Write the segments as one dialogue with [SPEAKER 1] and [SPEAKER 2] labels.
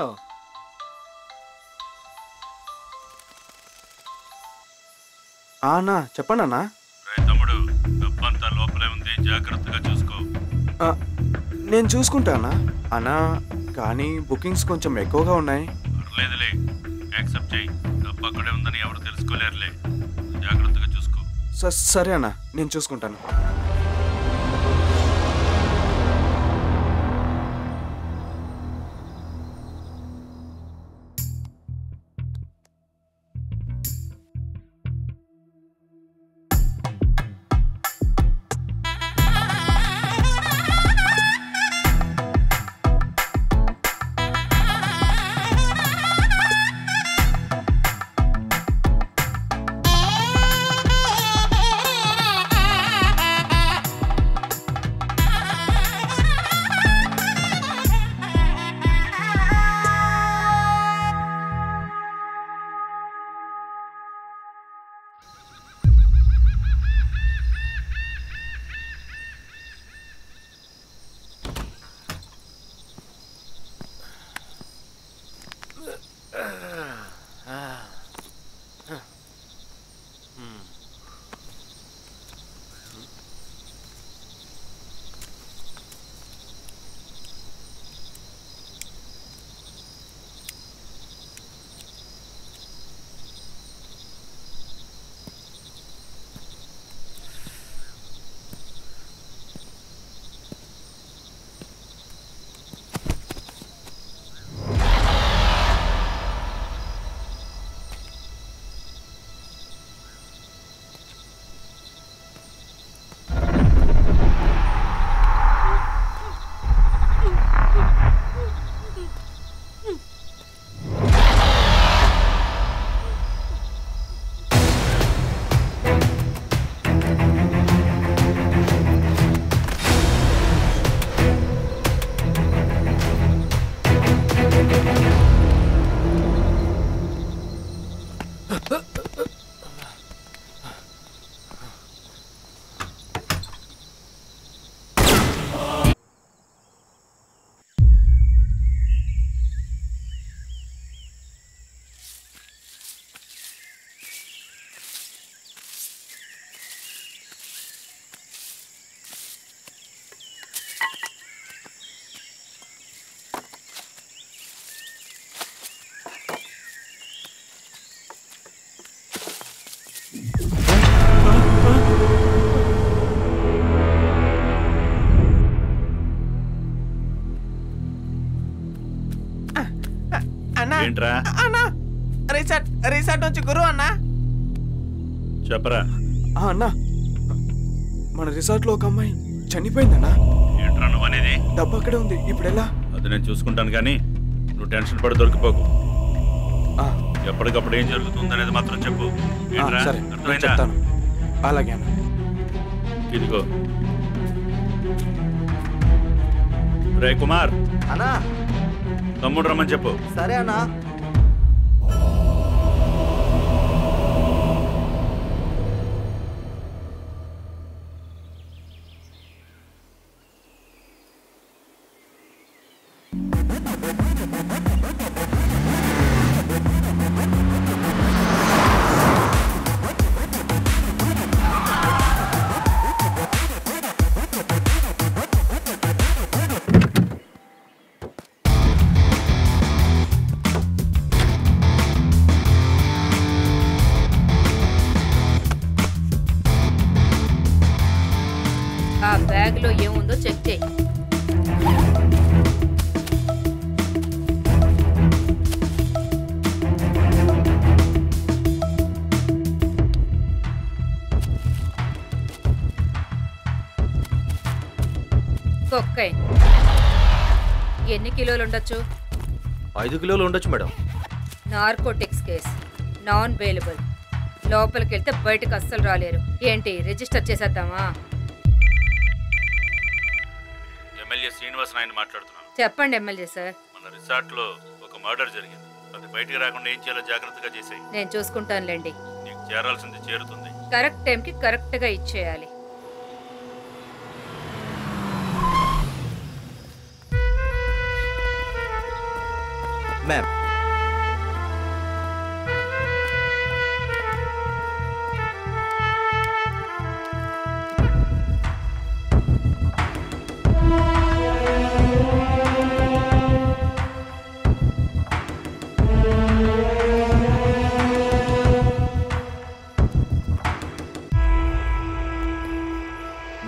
[SPEAKER 1] ఓహ్! అన్నా చెప్పండన్నా.
[SPEAKER 2] రేయ్ తమ్ముడు, డబ్బంతా లోపలే ఉంది, జాగ్రత్తగా చూసుకో.
[SPEAKER 1] నేను చూసుకుంటా అన్నా. అన్నా కానీ బుకింగ్స్ కొంచెం ఎక్కువగా ఉన్నాయి.
[SPEAKER 2] పర్లేదులే, యాక్సెప్ట్ చేయి. డబ్బు అక్కడే ఉందని ఎవరు తెలుసుకోలేరులే. జాగ్రత్తగా చూసుకో.
[SPEAKER 1] సరే అన్నా, నేను చూసుకుంటాను.
[SPEAKER 2] ఏంట్రా?
[SPEAKER 1] అన్నా రిసార్ట్ నుంచి గురు అన్నా.
[SPEAKER 2] చెప్పరా.
[SPEAKER 1] అన్నా మన రిసార్ట్ లో ఒక అమ్మాయి చనిపోయిందన్నా.
[SPEAKER 2] ఏంట్రా నువ్వు అనేది?
[SPEAKER 1] డబ్బు అక్కడే ఉంది, ఇప్పుడు ఎలా?
[SPEAKER 2] అది నేను చూసుకుంటాను కానీ నువ్వు టెన్షన్ పడి దొరికిపోకు. ఎప్పటికప్పుడు ఏం జరుగుతుంది అనేది మాత్రం చెప్పు.
[SPEAKER 1] సరే చెప్తాను. అలాగే అన్న.
[SPEAKER 2] ఇదిగో రే కుమార్
[SPEAKER 3] అన్నా,
[SPEAKER 2] తమ్ముడు రమ్మని చెప్పు.
[SPEAKER 3] సరే అన్నా.
[SPEAKER 4] ఆ బ్యాగ్ లో ఏముందో చెక్ చేయి. కొక్కైన్ ఎన్ని కిలోలు ఉండొచ్చు?
[SPEAKER 3] 5 కిలోలు ఉండొచ్చు madam.
[SPEAKER 4] Narcotics case, non bailable. లోపలికి వెళ్తే బయటకు అస్సలు రాలేరు. ఏంటి రిజిస్టర్ చేసేద్దామా?
[SPEAKER 2] ఎమ్మెల్యే శ్రీనివాస్ నాయుడు మాట్లాడుతున్నాను.
[SPEAKER 4] చెప్పండి ఎమ్మెల్యే సార్.
[SPEAKER 2] మన రిసార్ట్ లో ఒక మర్డర్ జరిగింది. అది బయటికి రాకుండా ఏం చేయాలో జాగ్రత్తగా చేసేయి.
[SPEAKER 4] నేను చూసుకుంటానులేండి.
[SPEAKER 2] నీకు చేరాల్సింది చేరుతుంది.
[SPEAKER 4] కరెక్ట్ టైంకి కరెక్ట్గా ఇచ్చేయాలి.
[SPEAKER 3] Ma'am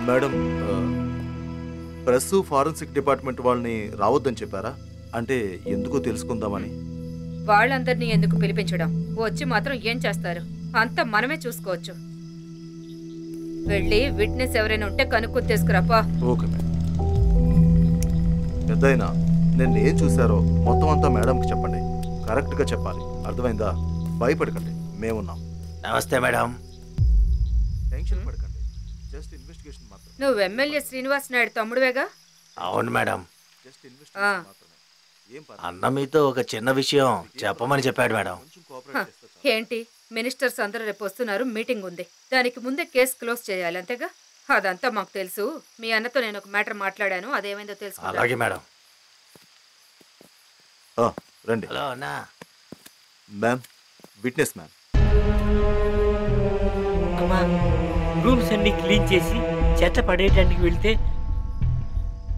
[SPEAKER 5] madam press forensic department వాళ్ళని రావద్దని చెప్పారా? అంటే ఎందుకో తెలుసుకుందామని.
[SPEAKER 4] వాళ్ళందరినీ ఎందుకు పిలిపించడం? వచ్చి మాత్రం ఏం చేస్తారు? అంతా మనమే చూసుకోవచ్చు. వెళ్ళి విట్నెస్ ఎవరైనా ఉంటే కనుక్కొని తీసుకురాపా.
[SPEAKER 5] Okay madam. పెద్దయినా నేను ఏం చూశారో మొత్తం అంతా మేడంకి చెప్పండి. కరెక్ట్గా చెప్పాలి, అర్థమైందా? భయపడకండి, మేమున్నాం.
[SPEAKER 3] నమస్తే మేడం.
[SPEAKER 5] టెన్షన్ పడకండి, జస్ట్ ఇన్వెస్టిగేషన్ మాత్రం.
[SPEAKER 4] నువ్వు ఎమ్మెల్యే శ్రీనివాస్ నాయుడు తమ్ముడువేగా?
[SPEAKER 3] అవును మేడం.
[SPEAKER 5] జస్ట్ ఇన్వెస్టిగేషన్ మాత్రమే. ఏం
[SPEAKER 3] అన్న మీతో ఒక చిన్న విషయం చెప్పమని చెప్పాడు మేడం.
[SPEAKER 5] కొంచెం కోఆపరేట్ చేస్తే
[SPEAKER 4] ఏంటి? మినిస్టర్స్ అందరూ రేపు వస్తున్నారు, మీటింగ్ ఉంది. దానికి ముందే కేసు క్లోజ్ చేయాలి, అంతేగా? అదంతా మాకు తెలుసు. మీ అన్నతో నేను ఒక మ్యాటర్ మాట్లాడాను, అదేమైందో తెలుసు.
[SPEAKER 3] అలాగే మేడం.
[SPEAKER 5] రండి.
[SPEAKER 3] హలో అన్నా.
[SPEAKER 5] Ma'am, witness ma'am.
[SPEAKER 6] అమ్మా, రూమ్స్ అన్ని క్లీన్ చేసి చెత్త పడేయడానికి వెళ్తే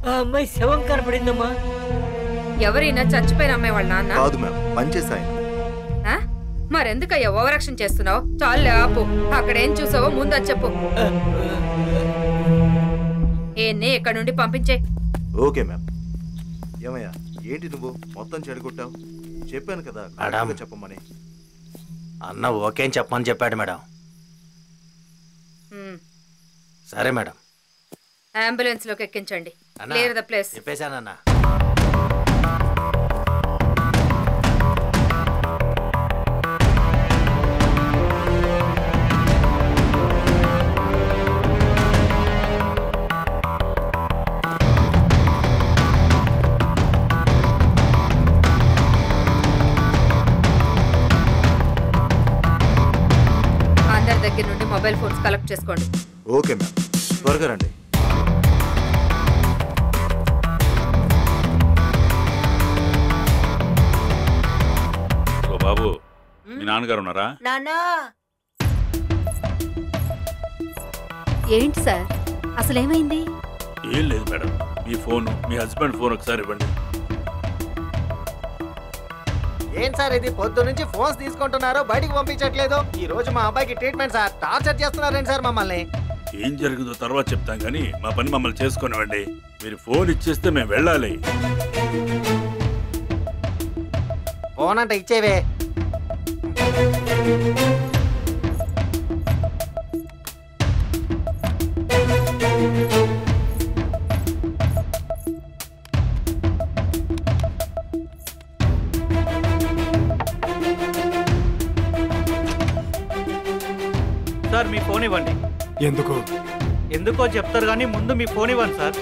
[SPEAKER 6] ఆ అమ్మాయి శవం కనపడిందమ్మా.
[SPEAKER 4] ఎవరైనా చచ్చిపోయిన అమ్మాయి వాళ్ళ నాన్న?
[SPEAKER 5] కాదు మ్యామ్, పనిచేసాయి.
[SPEAKER 4] ఆ? మరెందుకయ్యా ఓవరాక్షన్ చేస్తున్నావు? చాలే ఆపు. అక్కడేం చూసావో ముందు అది చెప్పు. ఏన్నే ఇక్కడ నుండి పంపించే.
[SPEAKER 5] Okay ma'am. ఏమయ్యా, ఏంటి నువ్వు మొత్తం చెడగొట్టావు? చెప్పాను కదా
[SPEAKER 3] మేడం.
[SPEAKER 5] చెప్పమని.
[SPEAKER 3] అన్న ఓకే అని చెప్పమని చెప్పాడు మేడం. సరే మేడం.
[SPEAKER 4] అంబులెన్స్ లోకి ఎక్కించండి.
[SPEAKER 3] అన్నా,
[SPEAKER 4] క్లియర్ ద ప్లేస్.
[SPEAKER 3] చెప్పేశానన్నా.
[SPEAKER 4] అందరి దగ్గర నుండి మొబైల్ ఫోన్స్ కలెక్ట్ చేసుకోండి.
[SPEAKER 5] ఓకే మ్యామ్, త్వరగా రండి.
[SPEAKER 2] ఓ బాబు, మీ నాన్నగారు ఉన్నారా?
[SPEAKER 6] నాన్నా,
[SPEAKER 7] ఏంటి సార్, అసలేమైంది?
[SPEAKER 2] ఏం లేదు మేడం, మీ ఫోను మీ హస్బెండ్ ఫోన్ ఒకసారి ఇవ్వండి.
[SPEAKER 8] ఏం సార్ ఇది? పొద్దు నుంచి ఫోన్స్ తీసుకుంటున్నారు, బయటికి పంపించట్లేదు. ఈ రోజు మా అబ్బాయికి ట్రీట్మెంట్ సార్. టార్చర్ చేస్తున్నారేంటి సార్ మమ్మల్ని?
[SPEAKER 2] ఏం జరిగిందో తర్వాత చెప్తాం కానీ మా పని మమ్మల్ని చేసుకునివ్వండి. మీరు ఫోన్ ఇచ్చేస్తే మేము వెళ్ళాలి.
[SPEAKER 8] ఫోన్ అంటే ఇచ్చేవే.
[SPEAKER 9] సార్ మీ ఫోన్ ఇవ్వండి.
[SPEAKER 1] ఎందుకు?
[SPEAKER 9] ఎందుకో చెప్తారు కానీ ముందు మీ ఫోన్ ఇవ్వండి సార్.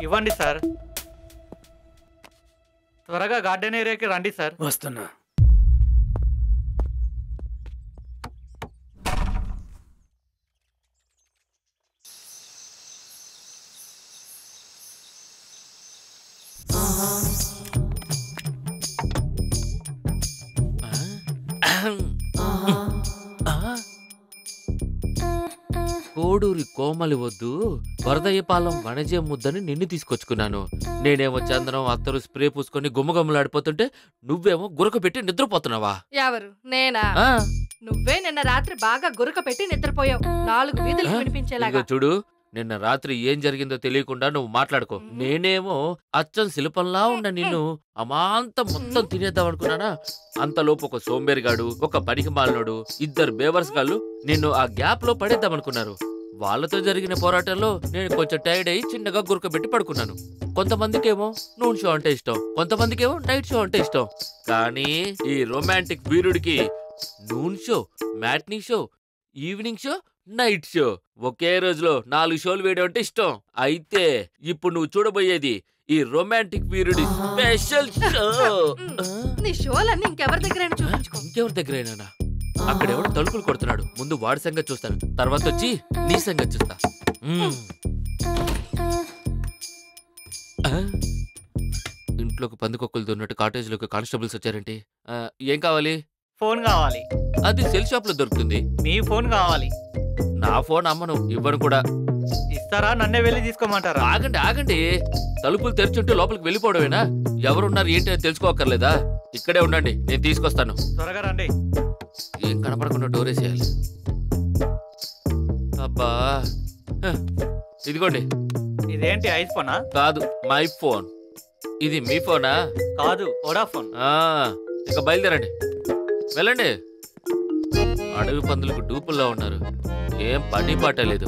[SPEAKER 9] ఇవ్వండి సార్. త్వరగా గార్డెన్ ఏరియాకి రండి సార్.
[SPEAKER 3] వస్తున్నా.
[SPEAKER 10] కోడూరి కోమలి వద్దు వరదయ్యపాలెం వనజే ముద్దని నిన్ను తీసుకొచ్చుకున్నాను. నేనేమో చందనం అత్తరు స్ప్రే పూసుకొని గుమ్మగుమ్మలాడిపోతుంటే నువ్వేమో గురక పెట్టి నిద్రపోతున్నావా?
[SPEAKER 7] ఎవరు? నేనా?
[SPEAKER 10] ఆ,
[SPEAKER 7] నువ్వే నిన్న రాత్రి బాగా గురక పెట్టి నిద్రపోయావు. 4 వీధులు వినిపించేలాగా.
[SPEAKER 10] ఇదిగో చూడు, నిన్న రాత్రి ఏం జరిగిందో తెలియకుండా నువ్వు మాట్లాడుకో. నేనేమో అచ్చం శిల్పంలా ఉన్న నిన్ను అమాంతం మొత్తం తినేద్దాం అనుకున్నానా? అంతలోపు ఒక సోంబేరిగాడు, ఒక పనికి మాలినోడు, 2 బేవర్స్ గాళ్ళు నిన్ను ఆ గ్యాప్ లో పడేద్దాం అనుకున్నారు. వాళ్ళతో జరిగిన పోరాటంలో నేను కొంచెం టైర్డ్ అయ్యి చిన్నగా గురకబెట్టి పడుకున్నాను. కొంతమందికేమో నూన్ షో అంటే ఇష్టం, కొంతమందికేమో నైట్ షో అంటే ఇష్టం. కానీ ఈ రొమాంటిక్ వీరుడికి noon show, matinee show, evening show, night show ఒకే రోజులో 4 షోలు వేయడం అంటే ఇష్టం. అయితే ఇప్పుడు నువ్వు చూడబోయేది ఈ రొమాంటిక్ వీరుడి స్పెషల్ షో.
[SPEAKER 7] నీ షోలన్నీ ఇంకెవరి దగ్గర చూపించుకో.
[SPEAKER 10] ఇంకెవరి దగ్గరైనా? అక్కడ ఎవడు తలుపులు కొడుతున్నాడు. ముందు వాడి సంగతి చూస్తాను, తర్వాత వచ్చి నీ సంగతి చూస్తా. ఇంట్లోకి పందికొక్కులు దొరినట్టు కాటేజ్లోకి కానిస్టేబుల్స్ వచ్చారంటే ఏం కావాలి?
[SPEAKER 9] ఫోన్ కావాలి.
[SPEAKER 10] అది సెల్ షాప్ లో దొరుకుతుంది.
[SPEAKER 9] మీ ఫోన్ కావాలి.
[SPEAKER 10] నా ఫోన్ అమ్మను, ఇవ్వను కూడా.
[SPEAKER 9] ఇస్తారా? నన్నే వెళ్ళి తీసుకోమంటారా?
[SPEAKER 10] ఆగండి ఆగండి, తలుపులు తెరిచుంటే లోపలికి వెళ్ళిపోవడమేనా? ఎవరున్నారు ఏంటి అని తెలుసుకోక్కర్లేదా? ఇక్కడే ఉండండి, నేను తీసుకొస్తాను.
[SPEAKER 9] త్వరగా రండి.
[SPEAKER 10] ఏం కనపడకుండా డోర్ వేసేయాలి. అబ్బా, ఇదిగోండి.
[SPEAKER 9] ఇదేంటి ఐఫోనా?
[SPEAKER 10] కాదు, మై ఫోన్. ఇది మీ ఫోనా?
[SPEAKER 9] కాదు, వోడాఫోన్.
[SPEAKER 10] ఇక బయలుదేరండి, వెళ్ళండి. అడవి పందులకు డూపుల్లో ఉన్నారు, ఏం పని పాట లేదు.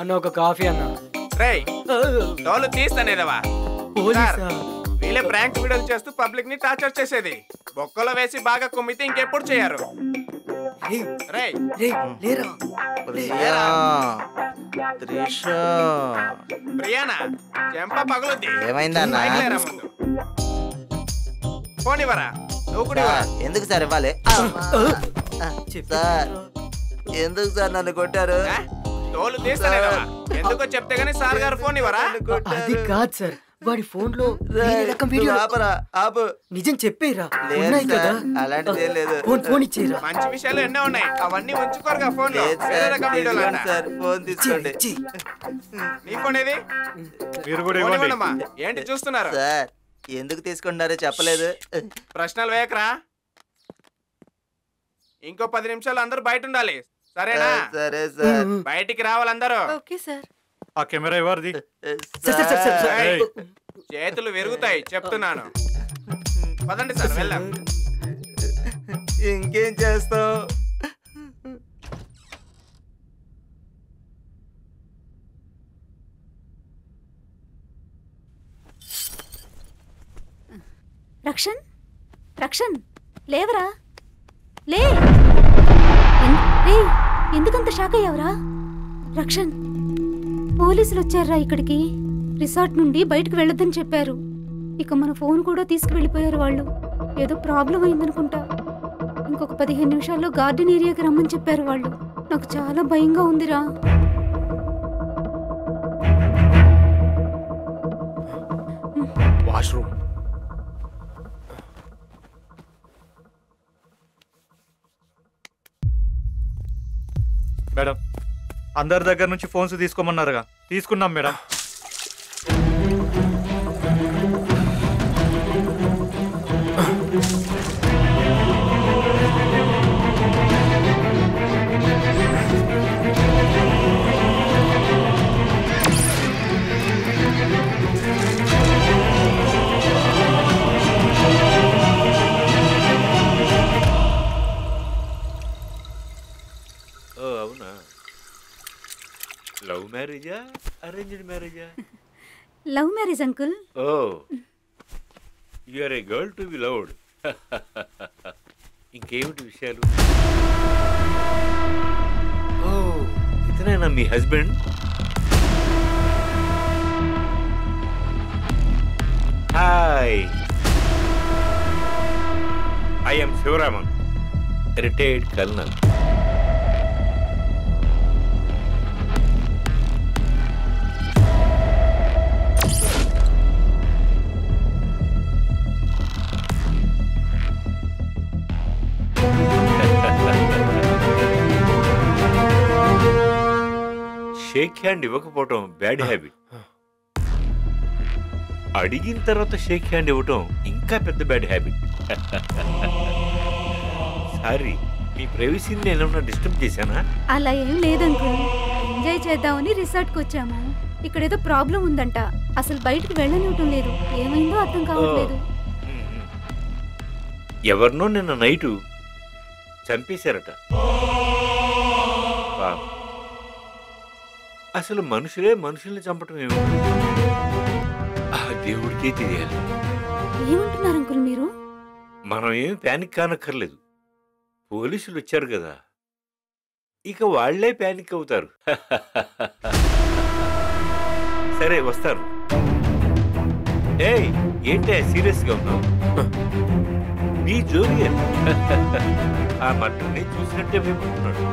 [SPEAKER 6] అన్న ఒక కాఫీ అన్న.
[SPEAKER 1] రేయ్ డోలు తీస్తానేదవా? వీళ్ళే ప్రాంక్ వీడియోలు చేస్తూ పబ్లిక్ ని టార్చర్ చేసేది. బొక్కలో వేసి బాగా కుమ్మితే ఇంకెప్పుడు చేయరు. రేయ్
[SPEAKER 6] లేరా
[SPEAKER 5] ప్రియా, త్రిష.
[SPEAKER 1] ప్రియానా చెంప పగలుద్ది.
[SPEAKER 8] ఏమైందన్నా?
[SPEAKER 1] పైకి లేరా ముందు. ఫోన్ ఇవ్వరా? నువ్వు కూడా ఇవ్వరా?
[SPEAKER 8] ఎందుకు సార్ ఇవ్వాలి? సార్ ఎందుకు సార్ నన్ను కొట్టారు?
[SPEAKER 1] డోలు తీస్తానేదవా? ఎందుకో చెప్తే గానీ సార్ గారు ఫోన్ ఇవ్వరా?
[SPEAKER 6] అది కాదు సార్, వాడి ఫోన్ లో వేరే రకం వీడియో.
[SPEAKER 8] ఆపరా, ఆపు.
[SPEAKER 6] నిజం చెప్పేరా,
[SPEAKER 8] లేదు
[SPEAKER 6] ఉన్నాయి కదా.
[SPEAKER 8] సార్, అలాంటిది ఏం లేదు.
[SPEAKER 6] ఫోన్ ఇచ్చేరా.
[SPEAKER 1] మంచి విషయాలు ఎన్నో ఉన్నాయి, అవన్నీ ఉంచుకోరుగా ఫోన్ లో.
[SPEAKER 8] లేదు
[SPEAKER 1] వేరే
[SPEAKER 8] సార్,
[SPEAKER 1] రకం వీడియోలు
[SPEAKER 8] తీసుకోండి
[SPEAKER 1] అంట.
[SPEAKER 8] సార్, ఫోన్ తీసుకోండి.
[SPEAKER 1] నీ ఫోన్ ఏది?
[SPEAKER 9] మీరు కూడా
[SPEAKER 1] ఫోన్
[SPEAKER 9] ఇవ్వండి.
[SPEAKER 1] ఇవ్వండమ్మా. ఏంటి చూస్తున్నారు?
[SPEAKER 8] సార్ ఎందుకు తీసుకుంటున్నారో చెప్పలేదు.
[SPEAKER 1] ప్రశ్నలు వేయకరా. ఇంకో 10 నిమిషాలు అందరూ బయట ఉండాలి, సరేనా?
[SPEAKER 8] సరే సార్.
[SPEAKER 1] బయటికి రావాలి అందరూ.
[SPEAKER 7] Okay sir.
[SPEAKER 9] ఆ కెమెరా ఎవరిది?
[SPEAKER 1] ఏయ్, చేతులు విరుగుతాయి చెప్తున్నాను. పదండి సార్, వెళ్దాం.
[SPEAKER 8] ఇంకేం చేస్తావు?
[SPEAKER 11] రక్షణ్, రక్షణ్, లేవరా, లే. ఎందుకంత షాక్ అయ్యావరా? రక్షణ్, పోలీసులు వచ్చారా ఇక్కడికి. రిసార్ట్ నుండి బయటకు వెళ్ళొద్దని చెప్పారు. ఇక మన ఫోన్ కూడా తీసుకువెళ్ళిపోయారు వాళ్ళు. ఏదో ప్రాబ్లం అయిందనుకుంటా. ఇంకొక 15 నిమిషాల్లో గార్డెన్ ఏరియాకి రమ్మని చెప్పారు వాళ్ళు. నాకు చాలా భయంగా ఉందిరా.
[SPEAKER 1] వాష్రూమ్.
[SPEAKER 9] మేడం, అందరి దగ్గర నుంచి ఫోన్స్ తీసుకోమన్నారుగా, తీసుకున్నాం మేడం.
[SPEAKER 12] అవునా? లవ్ మ్యారేజా, అరేంజ్డ్ మ్యారేజా?
[SPEAKER 11] Love marriage uncle.
[SPEAKER 12] Oh, you are a girl to be loved. ఇంకేమిటి విషయాలు? ఓ, ఇతనేనా మీ husband? Hi, I am Sivaraman, retired colonel. Shake hand ఇవ్వకపోవటం బ్యాడ్ హ్యాబిట్. అడిగిన తర్వాత షేక్ హ్యాండ్ ఇవ్వటం ఇంకా పెద్ద బ్యాడ్ హ్యాబిట్. సారీ, మీ ప్రైవసీని నేను ఏమన్నా డిస్టర్బ్ చేశానా?
[SPEAKER 11] అలా ఏం లేదంకుల్, ఎంజాయ్ చేద్దామని రిసార్ట్కి వచ్చాము. ఇక్కడ ఏదో ప్రాబ్లం ఉందంట, అసలు బయటకు వెళ్ళనివ్వటం లేదు. ఏమైందో అర్థం కావట్లేదు.
[SPEAKER 12] ఎవరినో నిన్న నైటు చంపేశారట. అసలు మనుషులే మనుషుల్ని చంపటం ఏమిటి? ఆ దేవుడికే తెలియాలి.
[SPEAKER 11] ఏమంటున్నారు అంకుల్ మీరు?
[SPEAKER 12] మనం ఏం ప్యానిక్ కానక్కర్లేదు. పోలీసులు వచ్చారు కదా, ఇక వాళ్లే ప్యానిక్ అవుతారు. సరే వస్తారు. ఏయ్ ఏంటే సీరియస్ గా ఉన్నావు? నీ జూనియర్ ఆ మటన్ని చూసినట్టే భయపడుతున్నాడు.